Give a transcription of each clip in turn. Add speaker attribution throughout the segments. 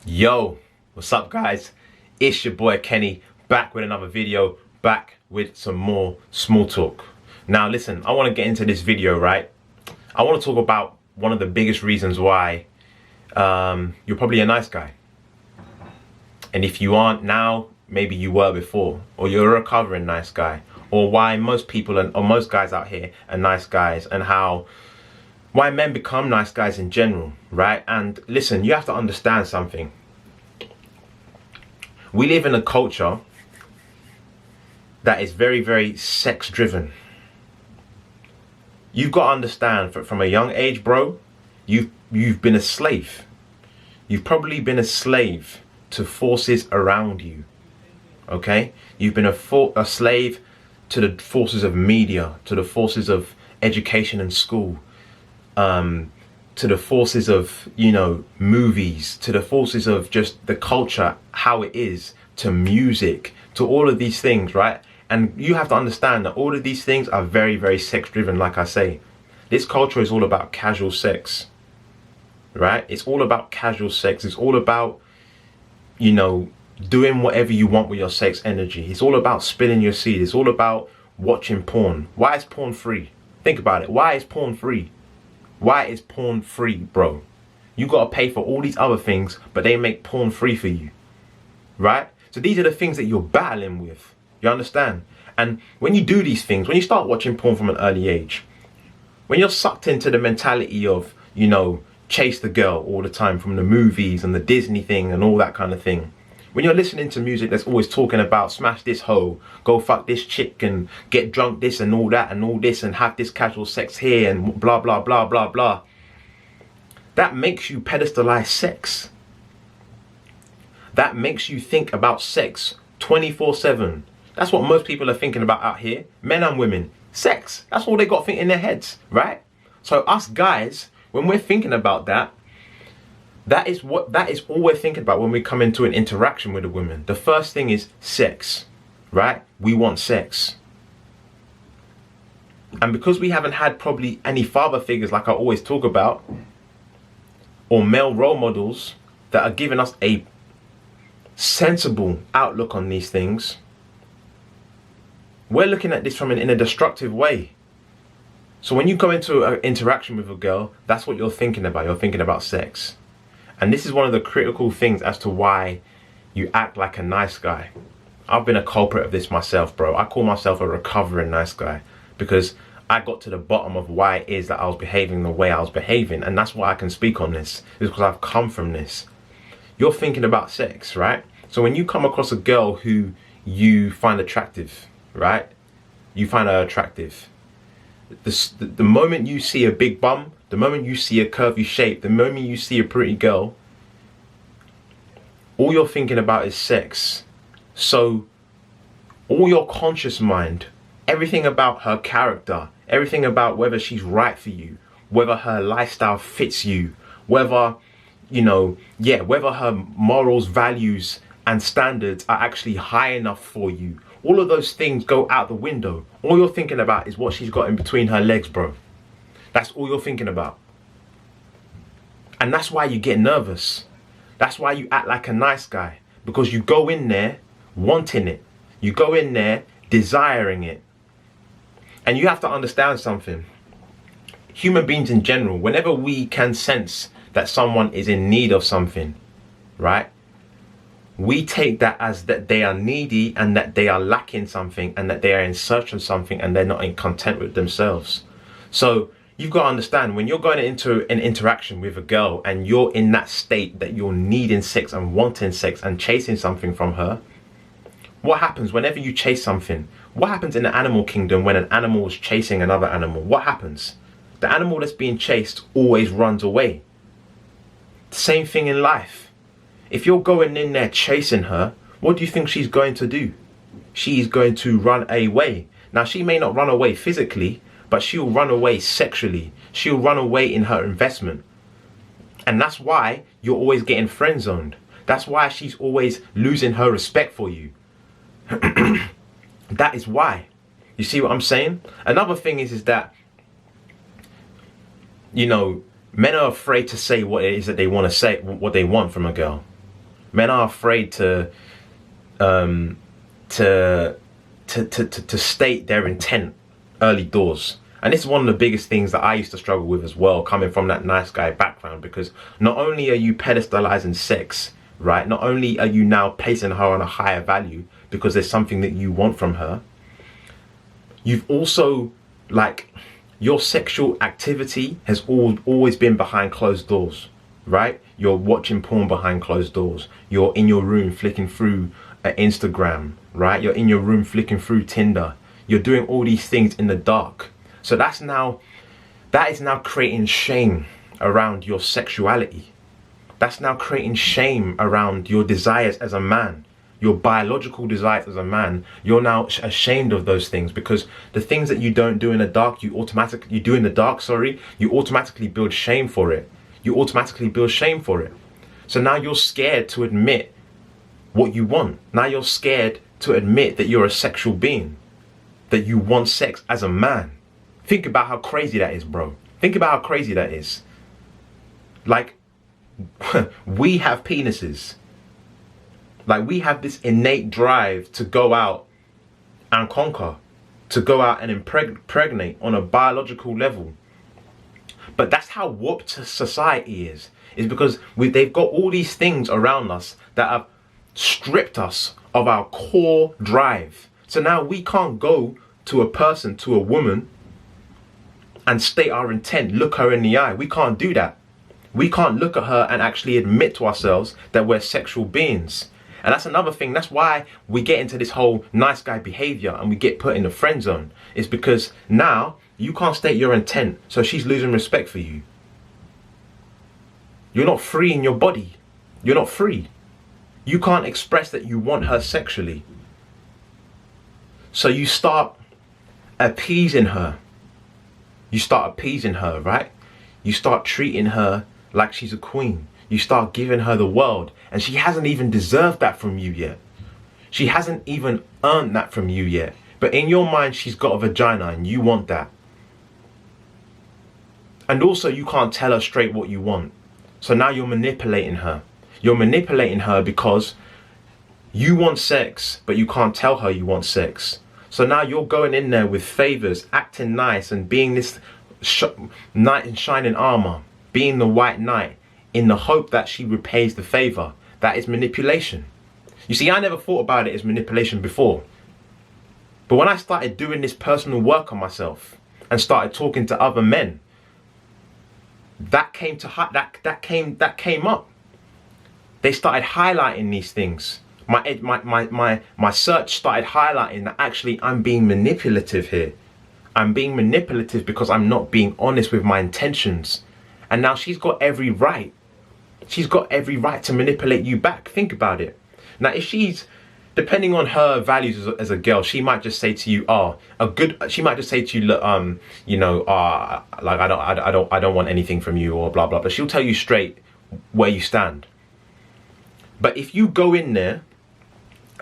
Speaker 1: Yo, what's up guys? It's your boy Kenny, back with another video, back with some more small talk. Now listen, I want to get into this video, right? I want to talk about one of the biggest reasons why you're probably a nice guy. And if you aren't now, maybe you were before, or you're a recovering nice guy, or why most people or most guys out here are nice guys, and why men become nice guys in general, right? And listen, you have to understand something. We live in a culture that is very, very sex driven. You've got to understand from a young age, bro, you've been a slave. You've probably been a slave to forces around you, okay? You've been a slave to the forces of media, to the forces of education and school, to the forces of, movies, to the forces of just the culture, how it is, to music, to all of these things, right? And you have to understand that all of these things are very, very sex driven. Like I say, this culture is all about casual sex, right? It's all about casual sex. It's all about, doing whatever you want with your sex energy. It's all about spilling your seed. It's all about watching porn. Why is porn free? Think about it. Why is porn free? Why is porn free, bro? You got to pay for all these other things, but they make porn free for you, right? So these are the things that you're battling with. You understand? And when you do these things, when you start watching porn from an early age, when you're sucked into the mentality of, chase the girl all the time from the movies and the Disney thing and all that kind of thing, when you're listening to music that's always talking about smash this hoe, go fuck this chick and get drunk this and all that and all this and have this casual sex here and blah, blah, blah, blah, blah. That makes you pedestalize sex. That makes you think about sex 24/7. That's what most people are thinking about out here, men and women. Sex. That's all they got in their heads, right? So us guys, when we're thinking about that is all we're thinking about when we come into an interaction with a woman. The first thing is sex, right? We want sex. And because we haven't had probably any father figures like I always talk about, or male role models that are giving us a sensible outlook on these things, we're looking at this in a destructive way. So when you go into an interaction with a girl, that's what you're thinking about. You're thinking about sex. And this is one of the critical things as to why you act like a nice guy. I've been a culprit of this myself, bro. I call myself a recovering nice guy because I got to the bottom of why it is that I was behaving the way I was behaving. And that's why I can speak on this, is because I've come from this. You're thinking about sex, right? So when you come across a girl who you find attractive, right? You find her attractive. The moment you see a big bum, the moment you see a curvy shape, the moment you see a pretty girl, all you're thinking about is sex. So all your conscious mind, everything about her character, everything about whether she's right for you, whether her lifestyle fits you, whether, whether her morals, values and standards are actually high enough for you, all of those things go out the window. All you're thinking about is what she's got in between her legs, bro. That's all you're thinking about. And that's why you get nervous. That's why you act like a nice guy. Because you go in there wanting it. You go in there desiring it. And you have to understand something. Human beings in general, whenever we can sense that someone is in need of something, right? We take that as that they are needy and that they are lacking something and that they are in search of something and they're not in content with themselves. So you've got to understand, when you're going into an interaction with a girl and you're in that state that you're needing sex and wanting sex and chasing something from her, what happens whenever you chase something? What happens in the animal kingdom when an animal is chasing another animal? What happens? The animal that's being chased always runs away. Same thing in life. If you're going in there chasing her, what do you think she's going to do? She's going to run away. Now, she may not run away physically, but she'll run away sexually. She'll run away in her investment. And that's why you're always getting friend zoned. That's why she's always losing her respect for you. That is why. You see what I'm saying? Another thing is that, men are afraid to say what it is that they want to say, what they want from a girl. Men are afraid to state their intent early doors. And this is one of the biggest things that I used to struggle with as well, coming from that nice guy background, because not only are you pedestalizing sex, right? Not only are you now placing her on a higher value because there's something that you want from her, you've also, like, your sexual activity has always been behind closed doors, right? You're watching porn behind closed doors. You're in your room flicking through Instagram, right? You're in your room flicking through Tinder. You're doing all these things in the dark. So that is now creating shame around your sexuality. That's now creating shame around your desires as a man, your biological desires as a man. You're now ashamed of those things, because the things that you don't do in the dark, you automatically build shame for it. You automatically build shame for it. So now you're scared to admit what you want. Now you're scared to admit that you're a sexual being, that you want sex as a man. Think about how crazy that is, bro. Think about how crazy that is. Like, we have penises. Like, we have this innate drive to go out and conquer, to go out and impregnate on a biological level. But that's how warped society is because they've got all these things around us that have stripped us of our core drive. So now we can't go to a person, to a woman, and state our intent, look her in the eye. We can't do that. We can't look at her and actually admit to ourselves that we're sexual beings. And that's another thing. That's why we get into this whole nice guy behavior and we get put in the friend zone. It's because now you can't state your intent, so she's losing respect for you. You're not free in your body. You're not free. You can't express that you want her sexually. So you start appeasing her. You start appeasing her, right? You start treating her like she's a queen. You start giving her the world, and she hasn't even deserved that from you yet. She hasn't even earned that from you yet. But in your mind, she's got a vagina and you want that. And also, you can't tell her straight what you want. So now you're manipulating her. You're manipulating her because you want sex, but you can't tell her you want sex. So now you're going in there with favors, acting nice and being this knight in shining armor, being the white knight, in the hope that she repays the favor. That is manipulation. You see, I never thought about it as manipulation before. But when I started doing this personal work on myself and started talking to other men, that came up. They started highlighting these things. My search started highlighting that actually I'm being manipulative here. I'm being manipulative because I'm not being honest with my intentions. And now she's got every right. She's got every right to manipulate you back. Think about it. Now, if she's, depending on her values as a girl, she might just say to you, she might just say to you, look, like I don't want anything from you, or blah blah. But she'll tell you straight where you stand. But if you go in there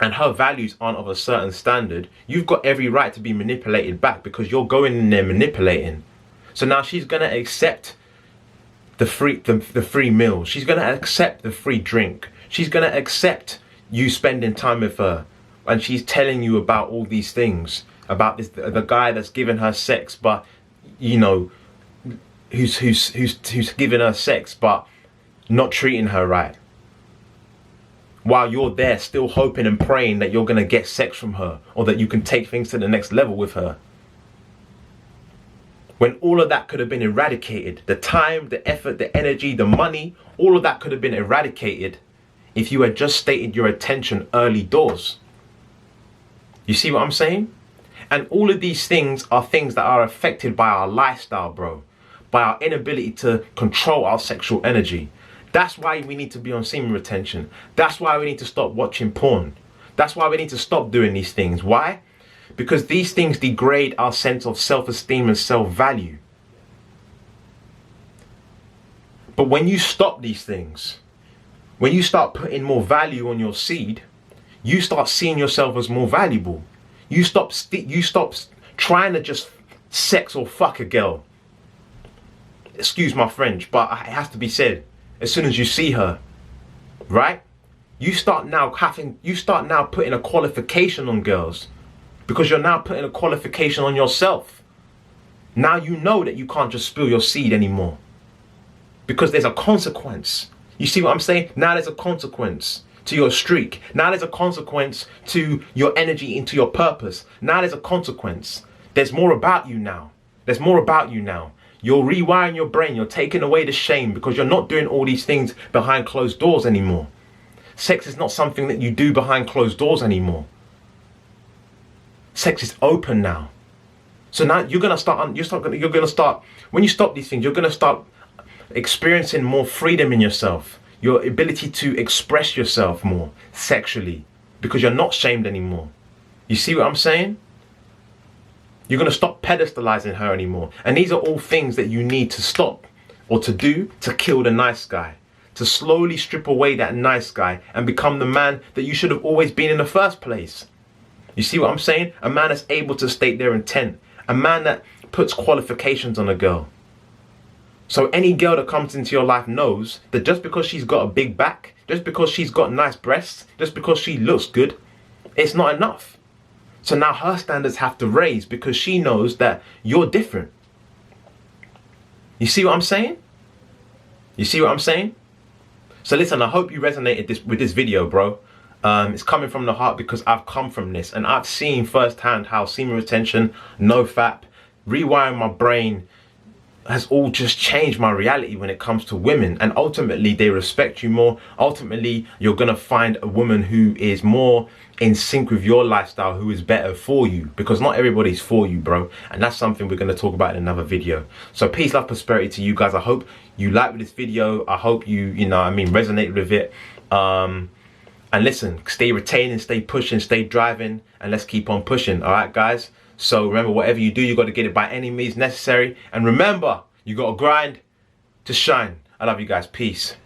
Speaker 1: and her values aren't of a certain standard, you've got every right to be manipulated back because you're going in there manipulating. So now she's gonna accept the free meal. She's gonna accept the free drink. She's gonna accept you spending time with her, and she's telling you about all these things about the guy that's giving her sex, but you know, who's giving her sex but not treating her right. While you're there still hoping and praying that you're going to get sex from her, or that you can take things to the next level with her. When all of that could have been eradicated, the time, the effort, the energy, the money, all of that could have been eradicated if you had just stated your intention early doors. You see what I'm saying? And all of these things are things that are affected by our lifestyle, bro. By our inability to control our sexual energy. That's why we need to be on semen retention. That's why we need to stop watching porn. That's why we need to stop doing these things. Why? Because these things degrade our sense of self-esteem and self-value. But when you stop these things, when you start putting more value on your seed, you start seeing yourself as more valuable. You stop trying to just sex or fuck a girl. Excuse my French, but it has to be said. As soon as you see her, right? you start now putting a qualification on girls, because you're now putting a qualification on yourself. Now you know that you can't just spill your seed anymore, because there's a consequence. You see what I'm saying? Now there's a consequence to your streak. Now there's a consequence to your energy into your purpose. Now there's a consequence. There's more about you now. There's more about you now. You're rewiring your brain. You're taking away the shame, because you're not doing all these things behind closed doors anymore. Sex is not something that you do behind closed doors anymore. Sex is open now. So now you're gonna start. When you stop these things, you're gonna start experiencing more freedom in yourself. Your ability to express yourself more sexually, because you're not shamed anymore. You see what I'm saying? You're going to stop pedestalizing her anymore. And these are all things that you need to stop or to do to kill the nice guy. To slowly strip away that nice guy and become the man that you should have always been in the first place. You see what I'm saying? A man that's able to state their intent. A man that puts qualifications on a girl. So any girl that comes into your life knows that just because she's got a big back, just because she's got nice breasts, just because she looks good, it's not enough. So now her standards have to raise, because she knows that you're different. You see what I'm saying? You see what I'm saying? So listen, I hope you resonated with this video, bro. It's coming from the heart, because I've come from this and I've seen firsthand how semen retention, no-fap, rewiring my brain has all just changed my reality when it comes to women. And ultimately they respect you more. Ultimately you're gonna find a woman who is more in sync with your lifestyle, who is better for you, because not everybody's for you, bro. And that's something we're going to talk about in another video. So peace, love, prosperity to you guys. I hope you liked this video. I hope you resonated with it. And listen, stay retaining, stay pushing, stay driving, and let's keep on pushing. All right, guys. So remember, whatever you do, you got to get it by any means necessary. And remember, you got to grind to shine. I love you guys. Peace.